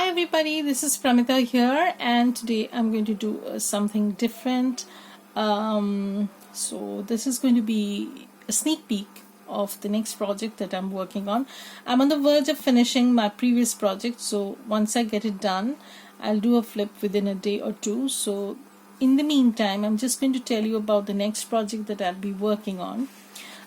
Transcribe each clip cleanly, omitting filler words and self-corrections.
Hi everybody, this is Pramita here, and today I'm going to do something different. So this is going to be a sneak peek of the next project that I'm working on. I'm on the verge of finishing my previous project, so once I get it done, I'll do a flip within a day or two. So in the meantime, I'm just going to tell you about the next project that I'll be working on.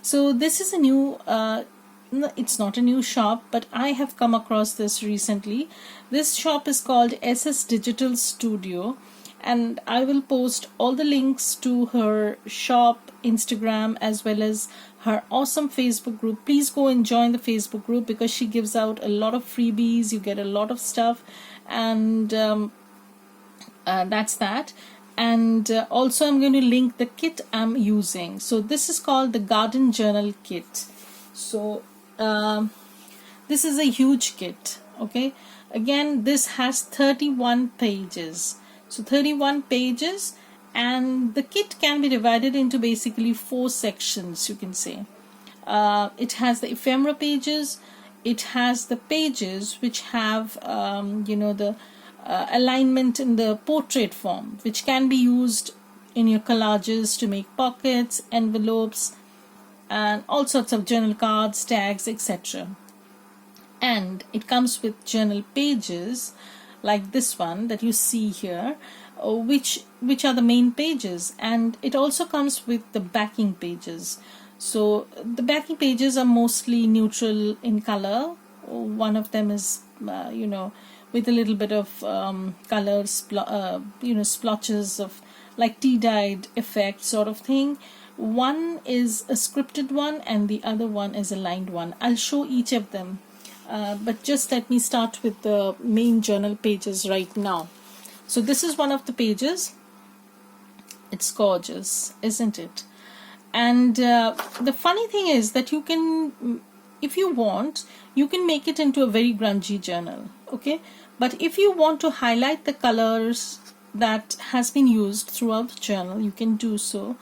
So this is a new it's not a new shop, but I have come across this recently. This shop is called SS Digital Studio, and I will post all the links to her shop, Instagram, as well as her awesome Facebook group. Please go and join the Facebook group because she gives out a lot of freebies. You get a lot of stuff, and that's that. And also I'm going to link the kit I'm using. So this is called the Garden Journal Kit. So this is a huge kit. Okay, again, this has 31 pages. So 31 pages, and the kit can be divided into basically 4 sections, you can say. It has the ephemera pages, it has the pages which have the alignment in the portrait form, which can be used in your collages to make pockets, envelopes, and all sorts of journal cards, tags, etc. And it comes with journal pages like this one that you see here, which are the main pages, and it also comes with the backing pages. So the backing pages are mostly neutral in color. One of them is with a little bit of color, splotches of like tea-dyed effect sort of thing. One is a scripted one and the other one is a lined one. I'll show each of them, but just let me start with the main journal pages right now. So this is one of the pages. It's gorgeous, isn't it? And the funny thing is that you can, if you want, you can make it into a very grungy journal, okay? But if you want to highlight the colors that has been used throughout the journal, you can do so,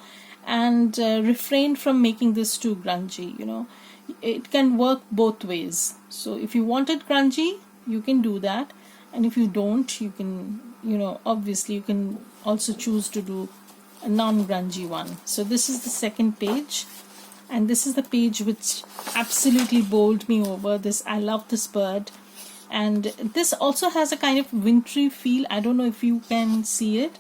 and refrain from making this too grungy. It can work both ways. So if you want it grungy, you can do that, and if you don't, you can, obviously you can also choose to do a non-grungy one. So this is the second page, and this is the page which absolutely bowled me over. I love this bird, and this also has a kind of wintry feel. I don't know if you can see it.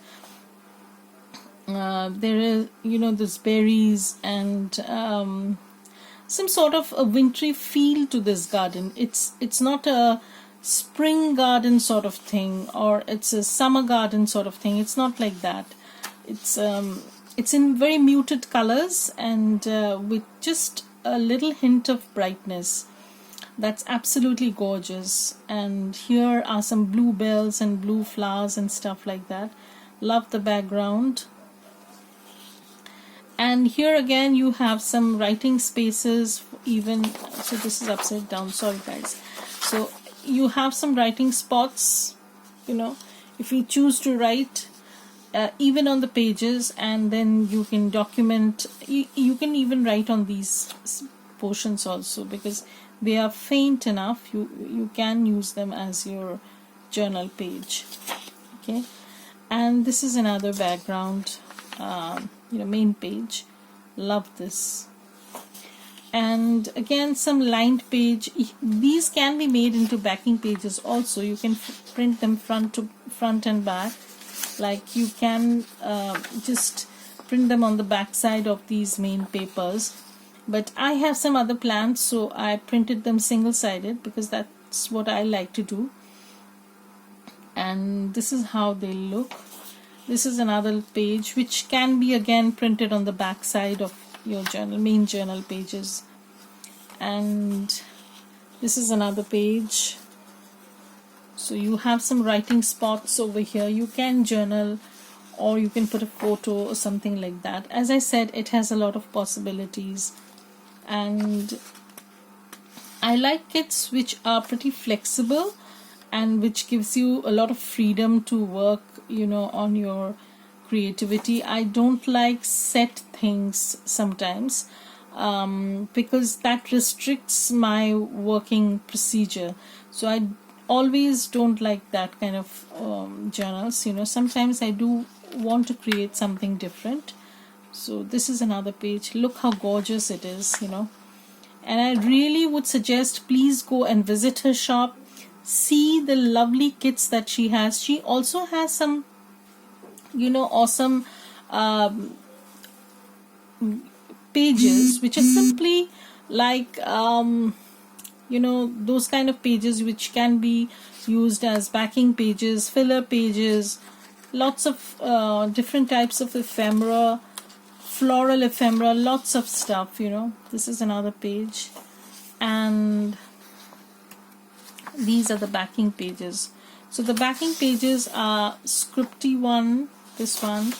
There is, there's berries and some sort of a wintry feel to this garden. It's not a spring garden sort of thing, or it's a summer garden sort of thing. It's not like that. It's in very muted colors and with just a little hint of brightness. That's absolutely gorgeous. And here are some bluebells and blue flowers and stuff like that. Love the background. And here again you have some writing spaces, even, so this is upside down, sorry guys. So you have some writing spots, if you choose to write even on the pages, and then you can document. You can even write on these portions also, because they are faint enough. You can use them as your journal page. Okay, and this is another background, main page. Love this. And again, some lined page. These can be made into backing pages also. You can print them front and back. Like you can just print them on the back side of these main papers. But I have some other plans, so I printed them single-sided because that's what I like to do. And this is how they look. This is another page which can be again printed on the back side of your journal, main journal pages. And this is another page. So you have some writing spots over here. You can journal, or you can put a photo or something like that. As I said, it has a lot of possibilities. And I like kits which are pretty flexible and which gives you a lot of freedom to work, on your creativity. I don't like set things sometimes because that restricts my working procedure. So always don't like that kind of journals. Sometimes I do want to create something different. So this is another page. Look how gorgeous it is. And I really would suggest, please go and visit her shop, see the lovely kits that she has. She also has some awesome pages which are simply like those kind of pages which can be used as backing pages, filler pages, lots of different types of ephemera, floral ephemera, lots of stuff. This is another page, and these are the backing pages. So the backing pages are scripty one, this one,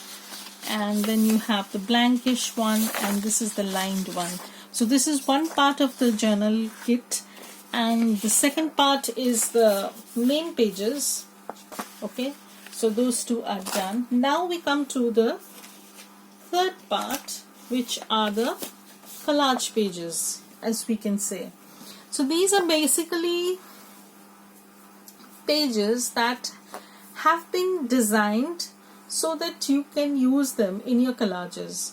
and then you have the blankish one, and this is the lined one. So this is one part of the journal kit, and the second part is the main pages. Okay, so those two are done. Now we come to the third part, which are the collage pages, as we can say. So these are basically pages that have been designed so that you can use them in your collages.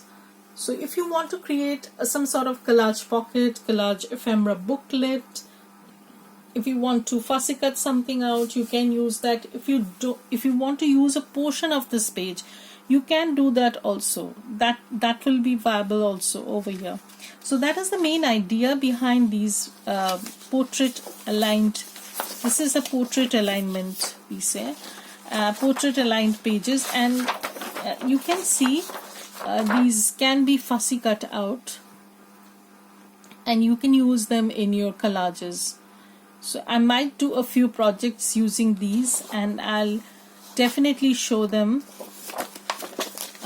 So if you want to create some sort of collage pocket, collage ephemera booklet, if you want to fussy cut something out, you can use that. If you want to use a portion of this page, you can do that also. That will be viable also over here. So that is the main idea behind these portrait aligned. This is a portrait alignment, we say, portrait aligned pages, and you can see these can be fussy cut out, and you can use them in your collages. So I might do a few projects using these, and I'll definitely show them.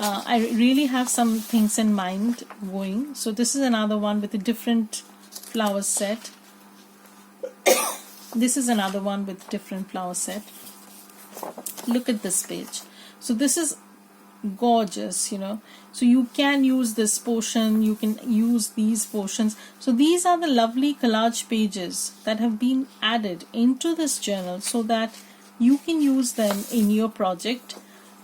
I really have some things in mind going. So this is another one with a different flower set. This is another one with different flower set. Look at this page. So this is gorgeous, so you can use this portion, you can use these portions. So these are the lovely collage pages that have been added into this journal so that you can use them in your project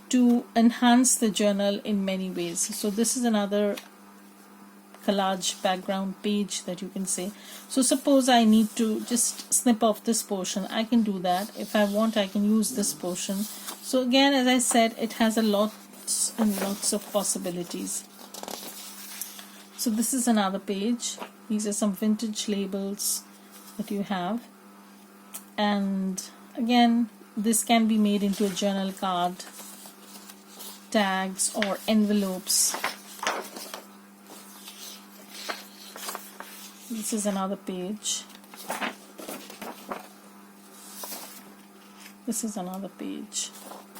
to enhance the journal in many ways. So this is another collage background page that you can say. So suppose I need to just snip off this portion, I can do that. If I want, I can use this portion. So again, as I said, it has a lots and lots of possibilities. So this is another page. These are some vintage labels that you have, and again, this can be made into a journal card, tags, or envelopes. This is another page. This is another page,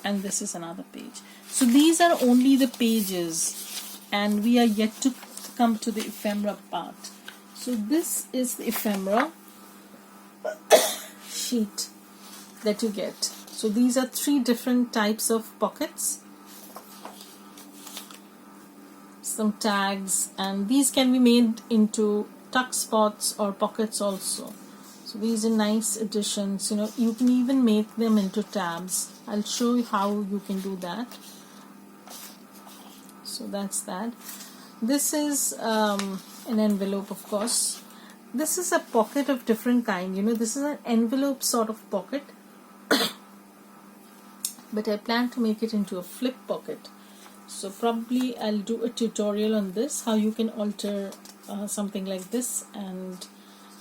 and this is another page. So these are only the pages, and we are yet to come to the ephemera part. So this is the ephemera sheet that you get. So these are 3 different types of pockets, some tags, and these can be made into tuck spots or pockets also. So these are nice additions. You can even make them into tabs. I'll show you how you can do that. So that's that. This is an envelope, of course. This is a pocket of different kind. This is an envelope sort of pocket, but I plan to make it into a flip pocket. So probably I'll do a tutorial on this, how you can alter something like this and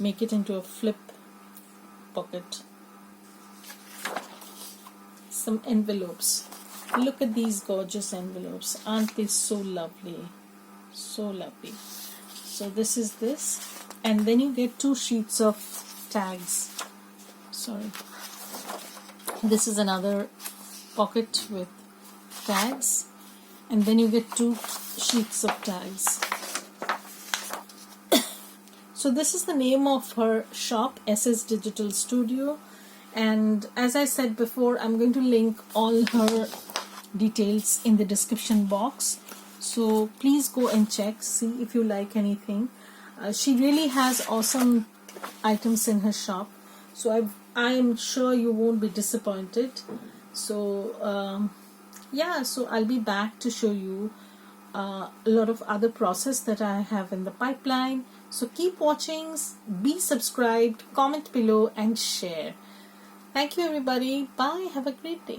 make it into a flip pocket. Some envelopes. Look at these gorgeous envelopes. Aren't they so lovely? So lovely. So this is this, and then you get 2 sheets of tags. Sorry. This is another pocket with tags, and then you get 2 sheets of tags. So this is the name of her shop, SS Digital Studio, and as I said before, I'm going to link all her details in the description box. So please go and check, see if you like anything. She really has awesome items in her shop. So I am sure you won't be disappointed. So yeah, so I'll be back to show you a lot of other process that I have in the pipeline. So keep watching, be subscribed, comment below and share. Thank you everybody. Bye. Have a great day.